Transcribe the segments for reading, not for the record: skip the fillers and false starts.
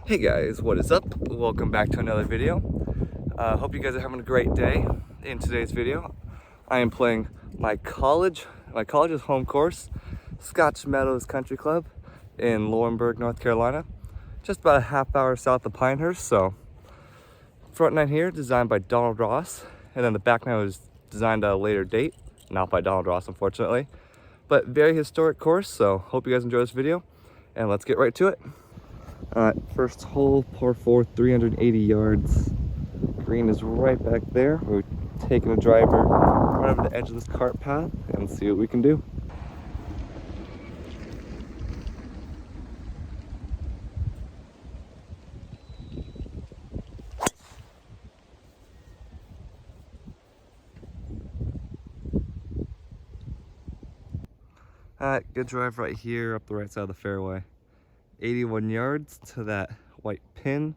Hey guys, what is up? Welcome back to another video. Hope you guys are having a great day. In today's video, I am playing my college's home course, SCOTCH MEADOWS Country Club in Laurinburg, North Carolina. Just about a half hour south of Pinehurst. So, front nine here, designed by Donald Ross, and then the back nine was designed at a later date, not by Donald Ross, unfortunately. But very historic course. So, hope you guys enjoy this video, and let's get right to it. First hole, par 4, 380 yards. Green is right back there. We're taking a driver right over the edge of this cart path and see what we can do. Good drive right here up the right side of the fairway. 81 yards to that white pin.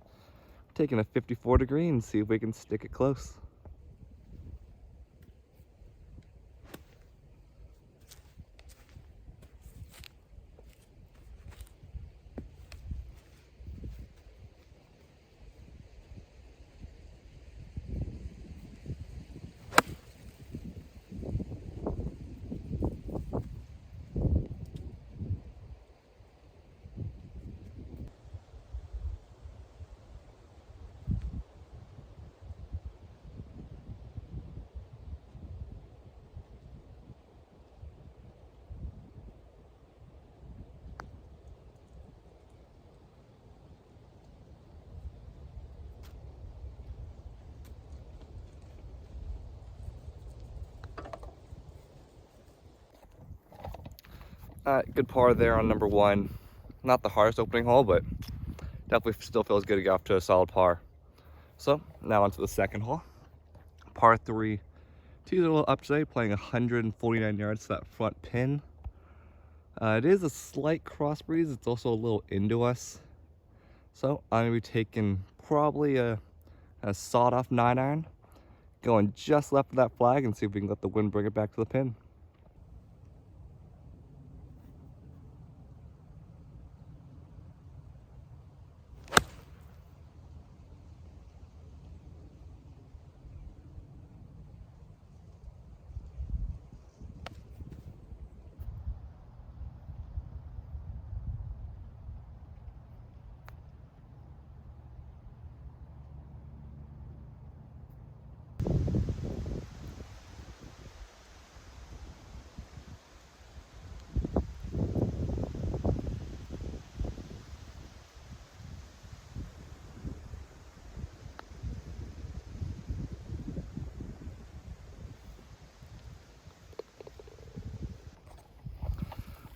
Taking a 54 degree and see if we can stick it close. Good par there on number 1. Not the hardest opening hole, but definitely still feels good to get off to a solid par. So now onto the second hole. Par 3. Tees a little up today, playing 149 yards to that front pin. It is a slight cross breeze. It's also a little into us. So I'm going to be taking probably a sawed-off 9-iron. Going just left of that flag and see if we can let the wind bring it back to the pin.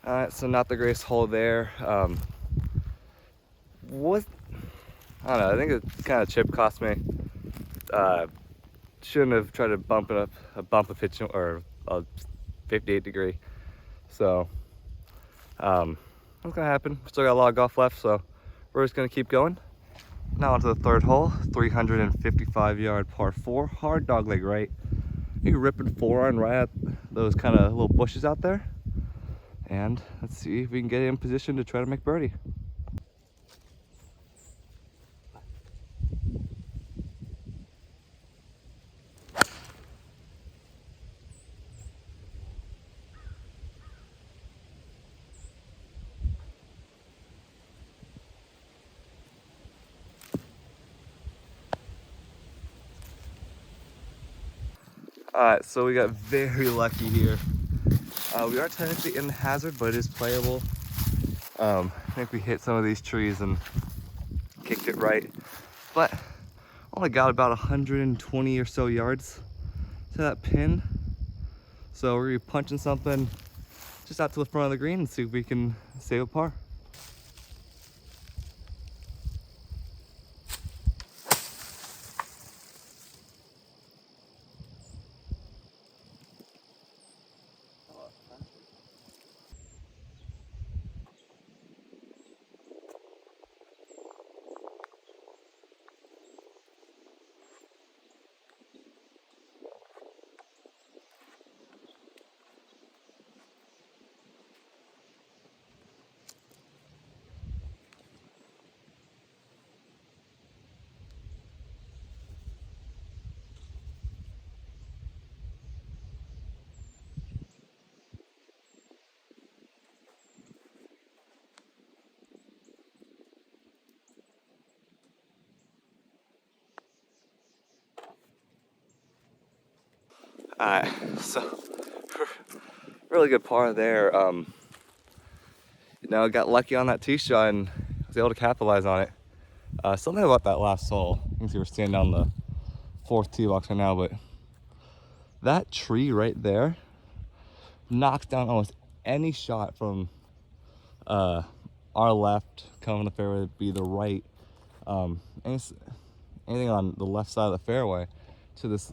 Alright, so not the greatest hole there. I don't know, I think it kind of chip cost me. Shouldn't have tried to bump it up, a bump of pitch or a 58 degree. So, that's gonna happen. Still got a lot of golf left, so we're just gonna keep going. Now onto the third hole, 355 yard par 4, hard dog leg right. You ripping 4-iron right at those kind of little bushes out there. And let's see if we can get in position to try to make birdie. Alright, so we got very lucky here. We are technically in the hazard, but it is playable. I think we hit some of these trees and kicked it right. But only got about 120 or so yards to that pin. So we're gonna be punching something just out to the front of the green and see if we can save a par. So really good par there. You know, I got lucky on that tee shot and was able to capitalize on it. Something about that last hole. You can see we're standing on the 4th tee box right now, but that tree right there knocks down almost any shot from our left coming the fairway, be the right, anything on the left side of the fairway to this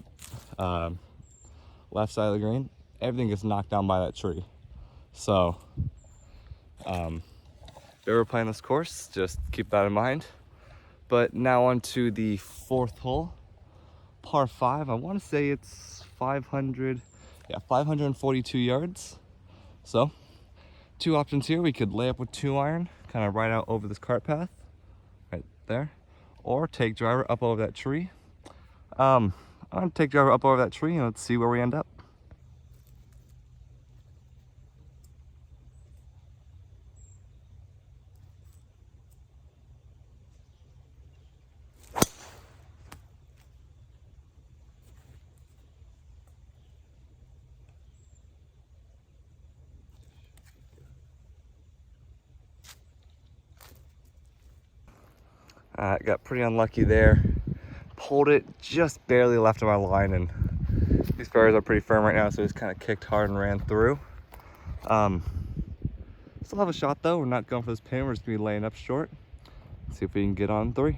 left side of the green, everything gets knocked down by that tree. So if you're ever playing this course, just keep that in mind. But now on to the 4th hole, par 5. I want to say it's 542 yards. So 2 options here. We could lay up with 2-iron, kind of right out over this cart path right there, or take driver up over that tree. I'm gonna take driver up over that tree and let's see where we end up. Got pretty unlucky there. Pulled it just barely left of my line, and these fairways are pretty firm right now, so just kind of kicked hard and ran through. Still have a shot though. We're not going for this pin. We're just gonna be laying up short. See if we can get on 3.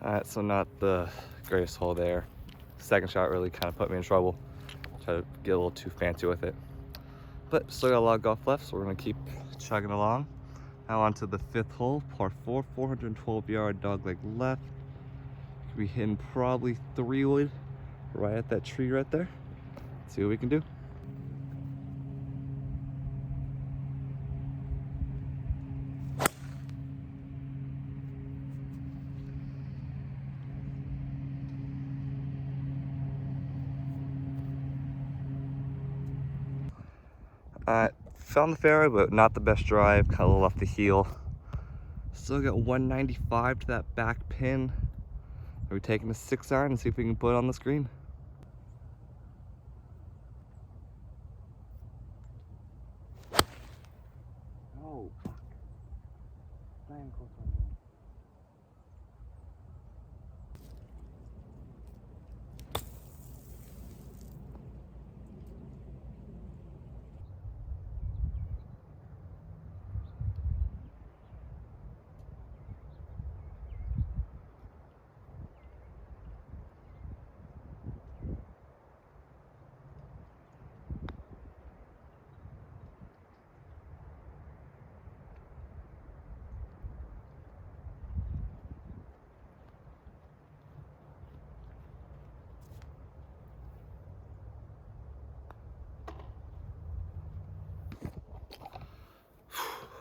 Alright, so not the greatest hole there. Second shot really kind of put me in trouble. Try to get a little too fancy with it. But still got a lot of golf left, so we're going to keep chugging along. Now on to the 5th hole, par 4, 412-yard dogleg left. Could be hitting probably 3-wood right at that tree right there. Let's see what we can do. Found the fairway, but not the best drive. Kind of a little off the heel. Still got 195 to that back pin. We're taking a 6-iron and see if we can put it on the screen. Oh, fuck.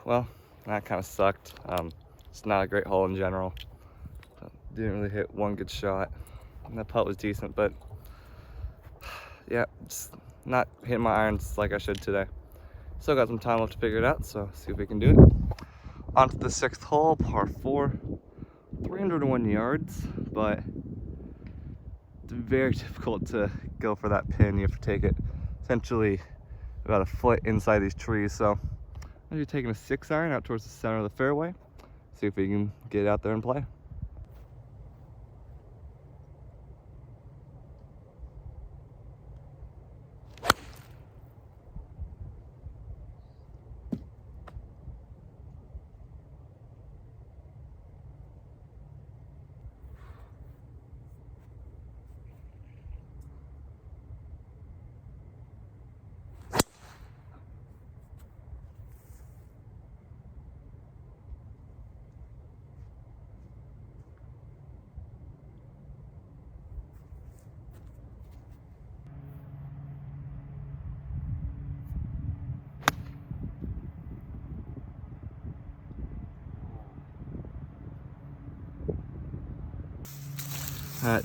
Well, that kind of sucked. It's not a great hole in general. Didn't really hit one good shot. And that putt was decent, but yeah, just not hitting my irons like I should today. Still got some time left to figure it out, so see if we can do it. On to the 6th hole, par 4, 301 yards, but it's very difficult to go for that pin. You have to take it essentially about a foot inside these trees. So I'm gonna be taking a 6-iron out towards the center of the fairway, see if we can get out there and play.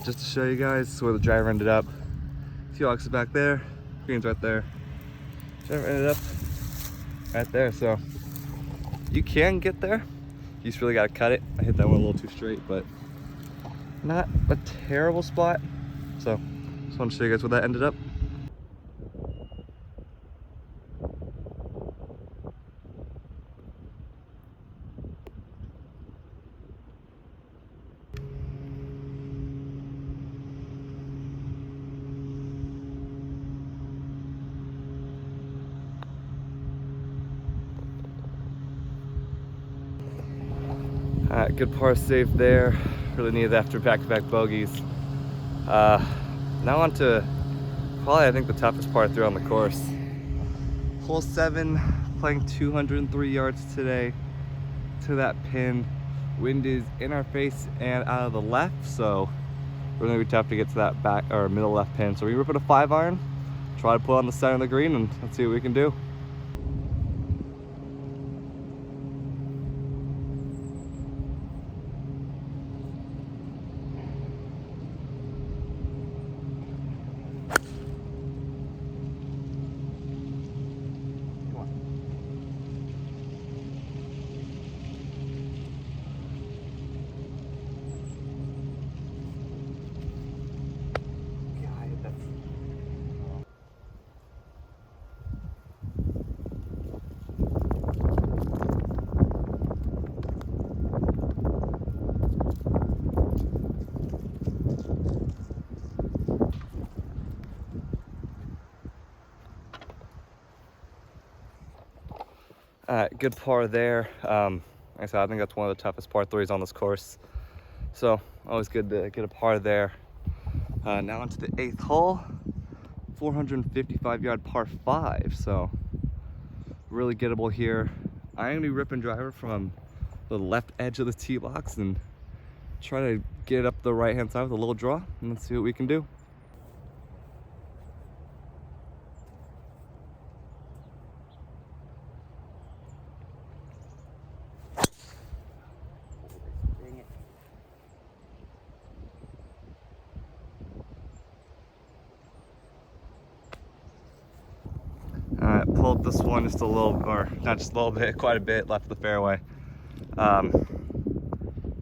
Just to show you guys where the driver ended up. Tee box is back there, green's right there. Driver ended up right there, so you can get there. You just really gotta cut it. I hit that one a little too straight, but not a terrible spot. So just want to show you guys where that ended up. Good par save there. Really needed after back-to-back bogeys. Now on to probably I think the toughest par 3 on the course. Hole 7, playing 203 yards today to that pin. Wind is in our face and out of the left, so we're gonna be tough to get to that back or middle left pin. So we rip it a 5-iron, try to put on the center of the green, and let's see what we can do. Good par there. Like I said, I think that's one of the toughest par 3s on this course. So always good to get a par there. Now onto the 8th hole, 455-yard par 5. So really gettable here. I'm gonna be ripping driver from the left edge of the tee box and try to get it up the right-hand side with a little draw, and let's see what we can do. Pulled this one just a little, or not just a little bit, quite a bit left of the fairway.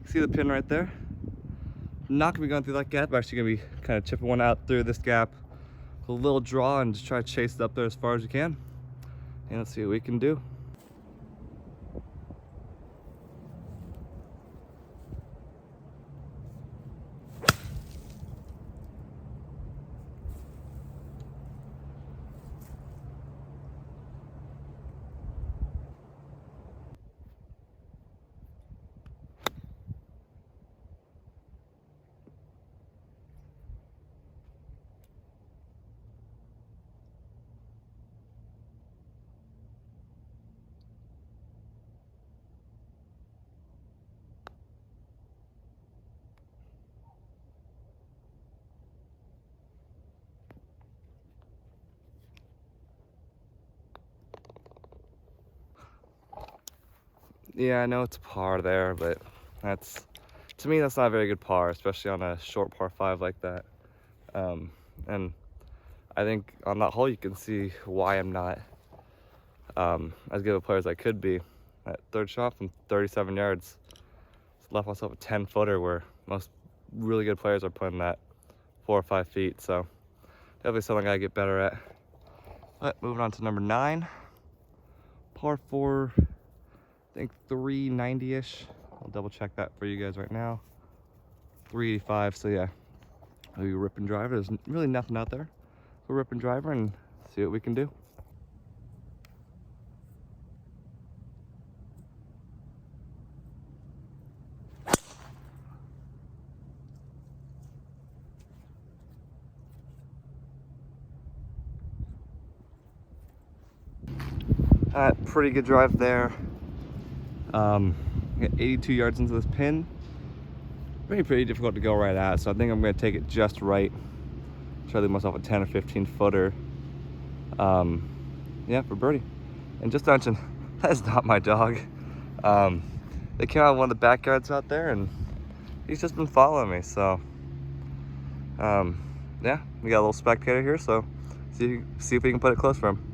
See the pin right there? Not gonna be going through that gap. I'm actually gonna be kind of chipping one out through this gap, a little draw, and just try to chase it up there as far as you can. And let's see what we can do. Yeah, I know it's a par there, but to me, that's not a very good par, especially on a short par 5 like that. And I think on that hole, you can see why I'm not as good of a player as I could be. That third shot from 37 yards, it's left myself a 10-footer where most really good players are putting that 4 or 5 feet. So definitely something I gotta get better at. But moving on to number 9, par 4, I think 390-ish. I'll double check that for you guys right now. 385. So yeah, we rip and driver. There's really nothing out there. We'll rip and driver and see what we can do. Pretty good drive there. Got 82 yards into this pin. Pretty difficult to go right at, so I think I'm going to take it just right. Try to leave myself a 10 or 15 footer. Yeah, for birdie. And just to mention, that is not my dog. They came out of one of the backyards out there, and he's just been following me. So, yeah, we got a little spectator here. So, see if we can put it close for him.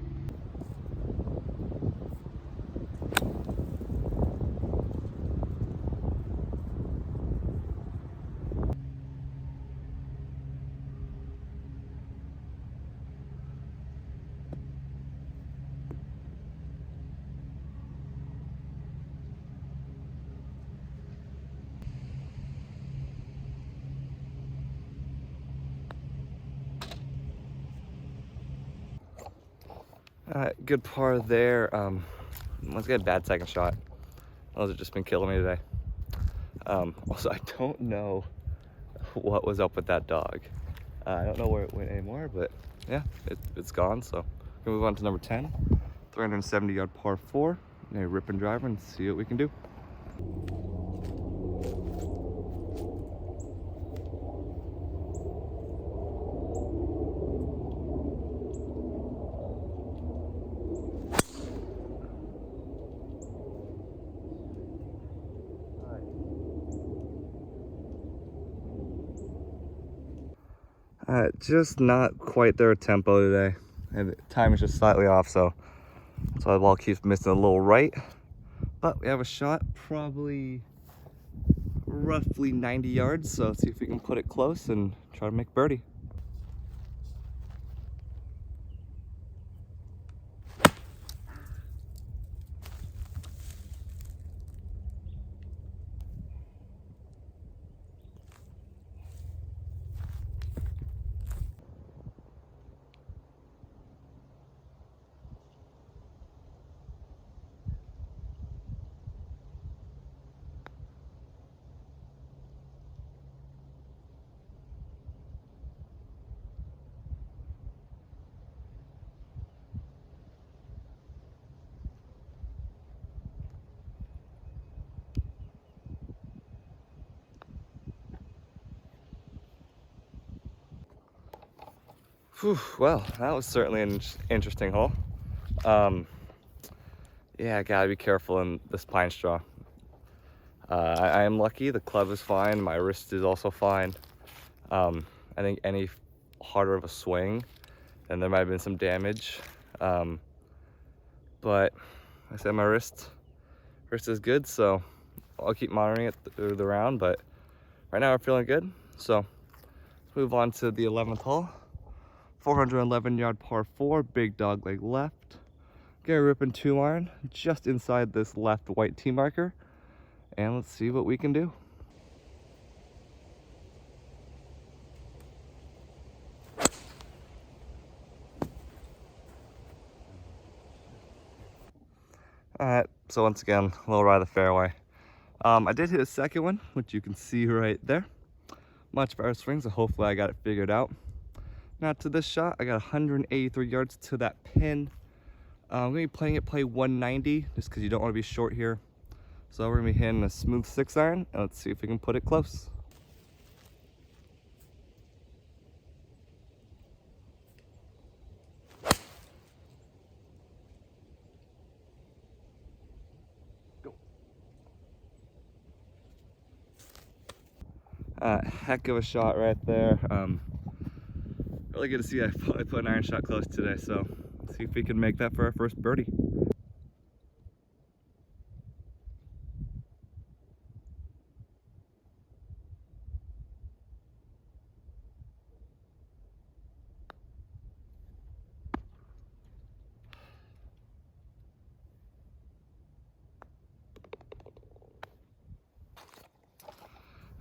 Good par there. Let's get a bad second shot. Those have just been killing me today. Also, I don't know what was up with that dog. I don't know where it went anymore, but yeah, it's gone. So we're gonna move on to number 10, 370-yard par 4. Rip and driver and see what we can do. Just not quite their tempo today, and the time is just slightly off, so the ball keeps missing a little right. But we have a shot, probably roughly 90 yards, so let's see if we can put it close and try to make birdie. Whew, well, that was certainly an interesting hole. Yeah, I gotta be careful in this pine straw. I am lucky, the club is fine, my wrist is also fine. I think any harder of a swing, and there might have been some damage. But like I said, my wrist is good, so I'll keep monitoring it through the round, but right now we're feeling good. So let's move on to the 11th hole. 411-yard par 4, big dog leg left. Gonna rip in 2-iron just inside this left white tee marker, and let's see what we can do. Alright, so once again, a little right of the fairway. I did hit a second one, which you can see right there. Much better swing, so hopefully I got it figured out. Now to this shot, I got 183 yards to that pin. I'm gonna be playing it play 190, just because you don't want to be short here. So we're gonna be hitting a smooth 6-iron, and let's see if we can put it close. Heck of a shot right there. Really good to see I finally put an iron shot close today, so let's see if we can make that for our first birdie.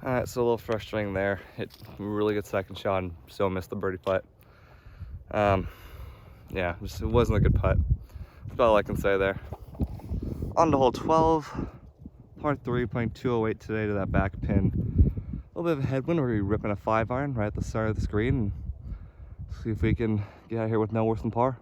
All right, so a little frustrating there. Hit a really good second shot and still missed the birdie putt. Yeah, just, it wasn't a good putt. That's about all I can say there. On to hole 12, par 3, playing 208 today to that back pin. A little bit of a headwind. We're ripping a 5-iron right at the start of the screen and see if we can get out of here with no worse than par.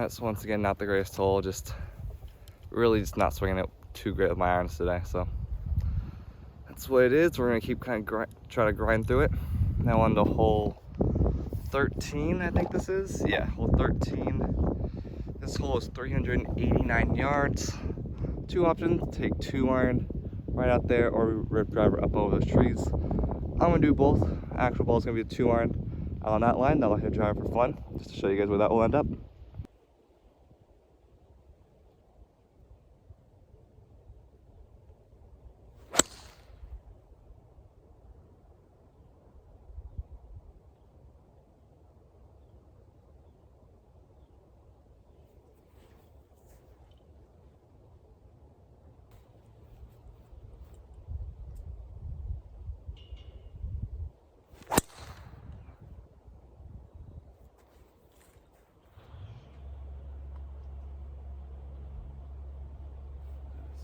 So once again, not the greatest hole. Just really just not swinging it too great with my irons today. So that's what it is. We're gonna keep kind of try to grind through it. Now on to hole 13, I think this is. Yeah, hole 13. This hole is 389 yards. Two options: take 2-iron right out there, or rip driver up over those trees. I'm gonna do both. Actual ball is gonna be a 2-iron on that line. That'll hit drive for fun, just to show you guys where that will end up.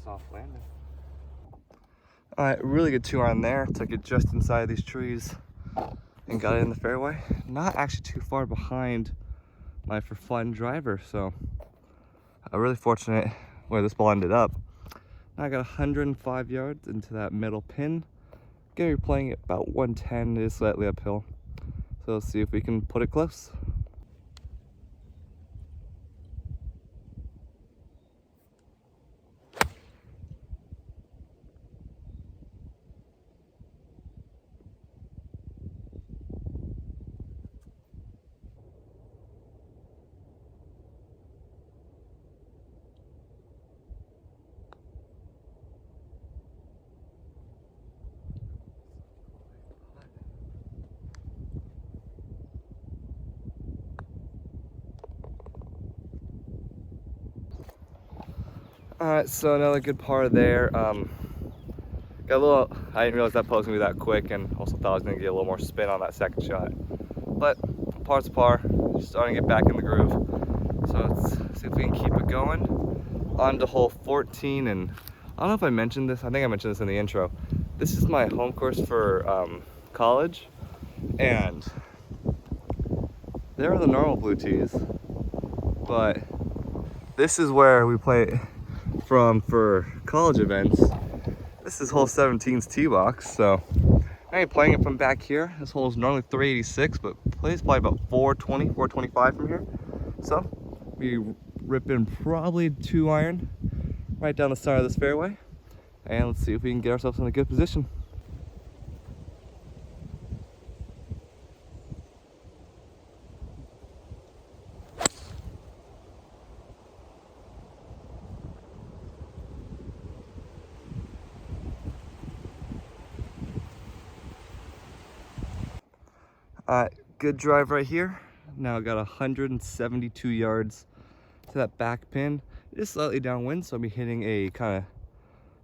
Soft landing. All right, really good 2-iron there. Took it just inside these trees and got it in the fairway. Not actually too far behind my for fun driver, so I'm really fortunate where this ball ended up. Now I got 105 yards into that middle pin. Gonna be playing it about 110. It is slightly uphill, so let's see if we can put it close. All right, so another good par there. Got a little, I didn't realize that putt was gonna be that quick, and also thought I was gonna get a little more spin on that second shot. But par's a par, just starting to get back in the groove. So let's see if we can keep it going. On to hole 14, and I don't know if I mentioned this, I think I mentioned this in the intro. This is my home course for college, and there are the normal blue tees, but this is where we play from for college events. This is hole 17's tee box, so I ain't playing it from back here. This hole is normally 386, but plays probably about 420, 425 from here. So we rip in probably 2-iron right down the side of this fairway, and let's see if we can get ourselves in a good position. Good drive right here. Now I got 172 yards to that back pin. It is slightly downwind, so I'll be hitting a kind of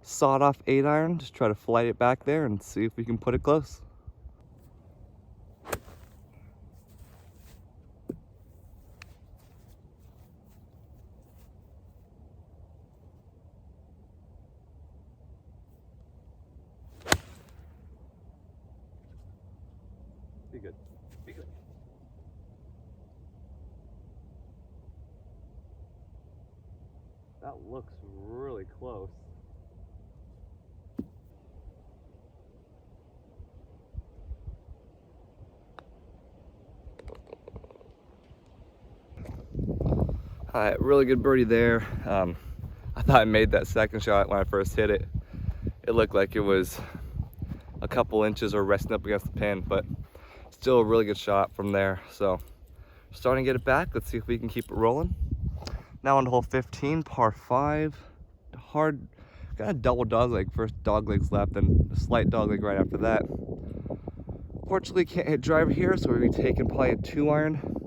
sawed-off 8-iron. Just try to flight it back there and see if we can put it close. Be good. Be good. That looks really close. Really good birdie there. I thought I made that second shot when I first hit it. It looked like it was a couple inches or resting up against the pin, but still a really good shot from there. So starting to get it back. Let's see if we can keep it rolling. Now on to hole 15, par 5. Hard, got a double dogleg. First dogleg's left, and a slight dogleg right after that. Fortunately, can't hit driver here, so we'll be taking probably a 2-iron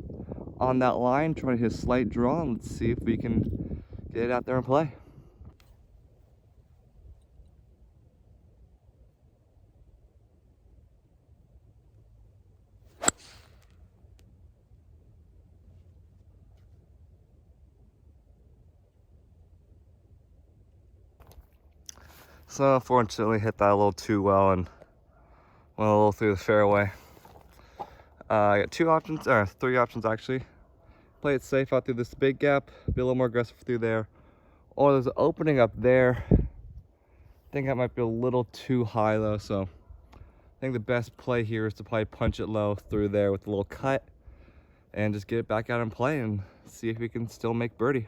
on that line, trying to hit a slight draw, and let's see if we can get it out there and play. So unfortunately hit that a little too well and went a little through the fairway. I got 2 options, or 3 options actually. Play it safe out through this big gap, be a little more aggressive through there. Or there's an opening up there. I think that might be a little too high though, so I think the best play here is to probably punch it low through there with a little cut and just get it back out and play and see if we can still make birdie.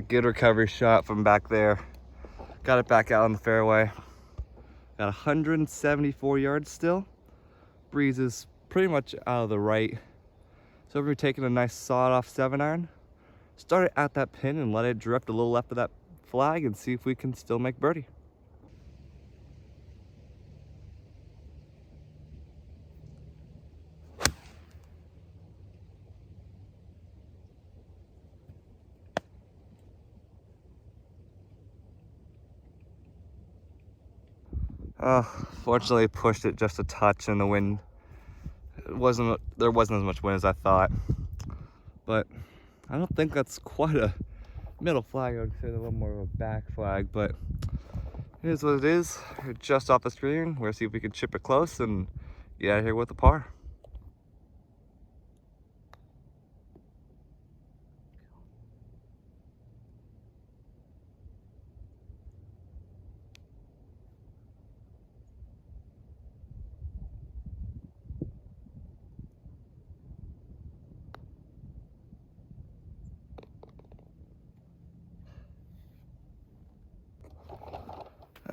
Good recovery shot from back there. Got it back out on the fairway. Got 174 yards still. Breeze is pretty much out of the right. So we're taking a nice sawed-off 7-iron. Start it at that pin and let it drift a little left of that flag and see if we can still make birdie. Fortunately pushed it just a touch in the wind. There wasn't as much wind as I thought. But I don't think that's quite a middle flag. I would say a little more of a back flag, but it is what it is. We're just off the screen. We're gonna see if we can chip it close and get out of here with a par.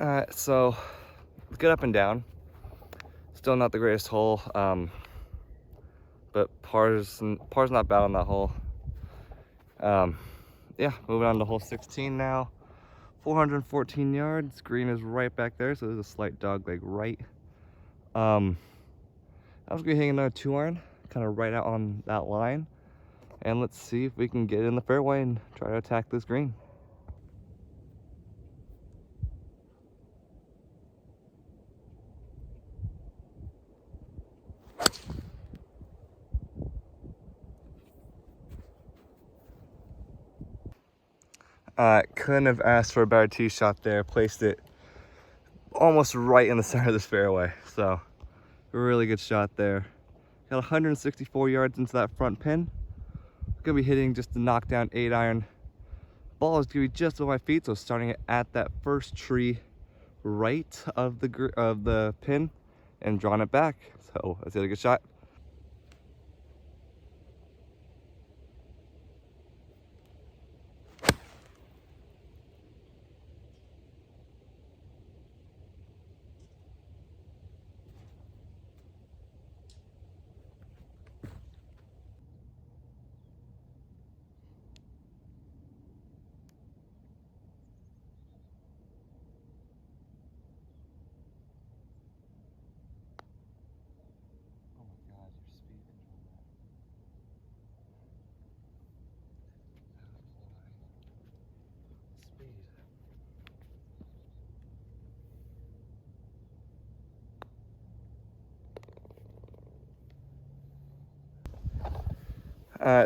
Alright, so good up and down. Still not the greatest hole, but par's not bad on that hole. Yeah, moving on to hole 16 now. 414 yards. Green is right back there, so there's a slight dogleg right. I was gonna hang another 2-iron, kind of right out on that line, and let's see if we can get in the fairway and try to attack this green. Couldn't have asked for a better tee shot there. Placed it almost right in the center of this fairway. So, really good shot there. Got 164 yards into that front pin. Gonna be hitting just a knockdown 8-iron. Ball is gonna be just on my feet, so starting it at that first tree right of the pin and drawing it back. So, let's get a good shot.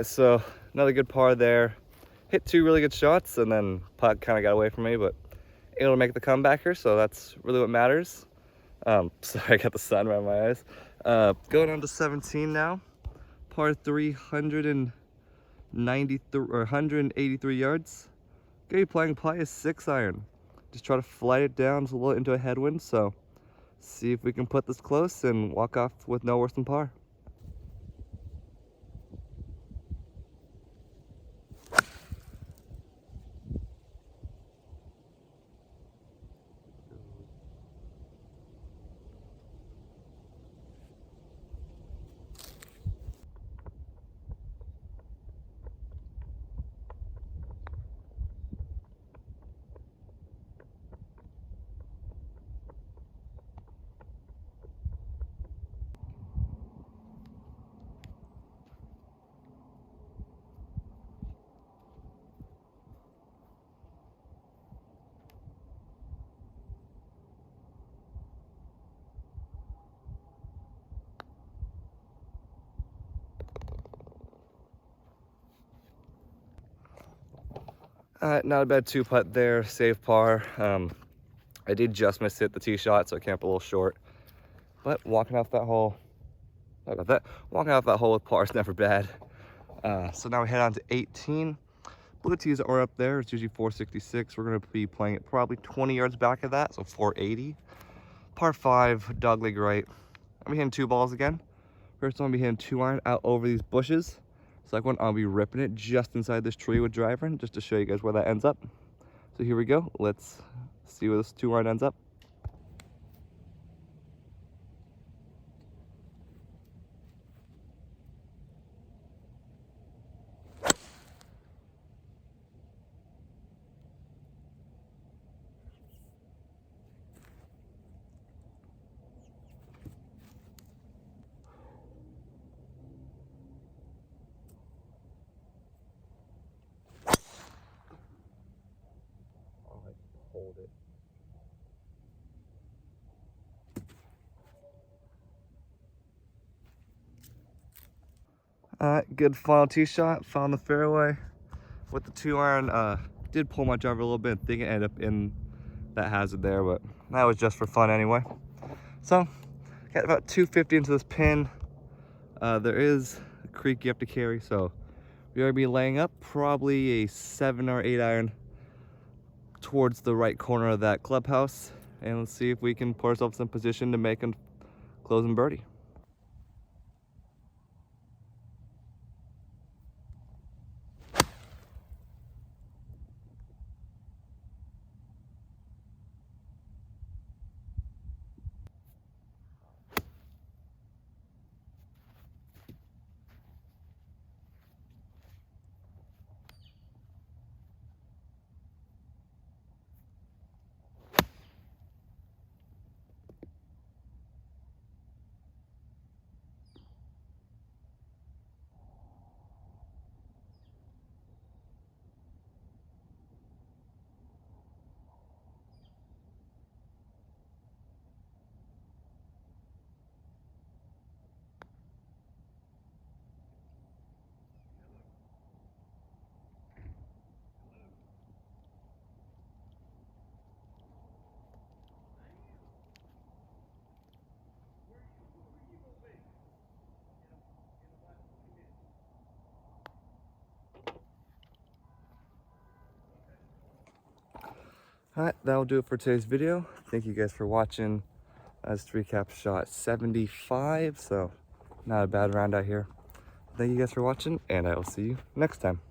So another good par there. Hit 2 really good shots, and then putt kind of got away from me, but able to make the comeback here, so that's really what matters. Sorry, I got the sun around my eyes. Going on to 17 now. Par 3, 183 yards. gonna be playing probably a 6-iron. Just try to flight it down a little into a headwind, so see if we can put this close and walk off with no worse than par. Not a bad 2-putt there, save par. I did just miss hit the tee shot, so I came up a little short. But walking off that hole, sorry about that. Walking off that hole with par is never bad. So now we head on to 18. Blue tees are up there. It's usually 466. We're going to be playing it probably 20 yards back of that, so 480. Par 5, dogleg right. I'm gonna be hitting 2 balls again. First one, I'll be hitting 2-iron out over these bushes. Second one, I'll be ripping it just inside this tree with driver, just to show you guys where that ends up. So here we go. Let's see where this 2-iron ends up. Hold it. Alright, good final tee shot. Found the fairway with the 2-iron. Did pull my driver a little bit. I think it ended up in that hazard there, but that was just for fun anyway. So, got about 250 into this pin. There is a creek you have to carry, so we're gonna be laying up probably a 7 or 8-iron towards the right corner of that clubhouse, and let's see if we can put ourselves in position to make a closing birdie. Alright, that'll do it for today's video. Thank you guys for watching. As to recap, shot 75, so not a bad round out here. Thank you guys for watching, and I will see you next time.